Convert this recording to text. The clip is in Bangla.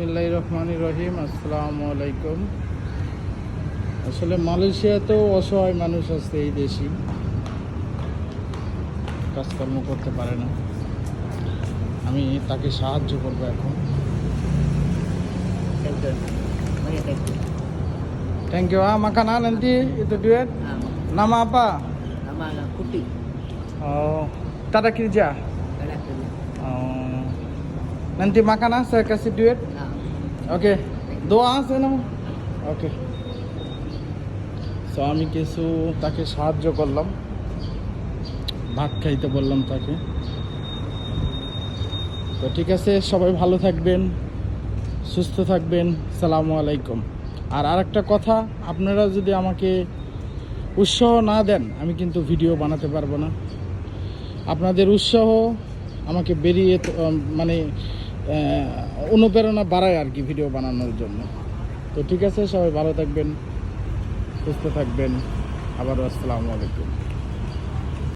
বিসমিল্লাহির রহমানির রহিম। আসসালামু আলাইকুম। আসলে মালয়েশিয়াতেও অসহায় মানুষ আছে, এই দেশি কাজকর্ম করতে পারে না। আমি তাকে সাহায্য করবো এখন। Thank you. Makanan nanti itu duit. Nama apa? Nama Kuti. Oh, tak ada kerja. Oh, nanti makanan saya kasih duit. Oke, doa আছে না? ওকে। সো আমি কিছু তাকে সাহায্য করলাম, ভাত খাইতে বললাম তাকে। তো ঠিক আছে, সবাই ভালো থাকবেন, সুস্থ থাকবেন। সালামু আলাইকুম। আর আরেকটা কথা, আপনারা যদি আমাকে উৎসাহ না দেন আমি কিন্তু ভিডিও বানাতে পারবো না। আপনাদের উৎসাহ আমাকে মানে অনুপ্রেরণা বাড়ায় আর কি ভিডিও বানানোর জন্য। তো ঠিক আছে, সবাই ভালো থাকবেন, সুস্থ থাকবেন। আবারও আসসালামু আলাইকুম।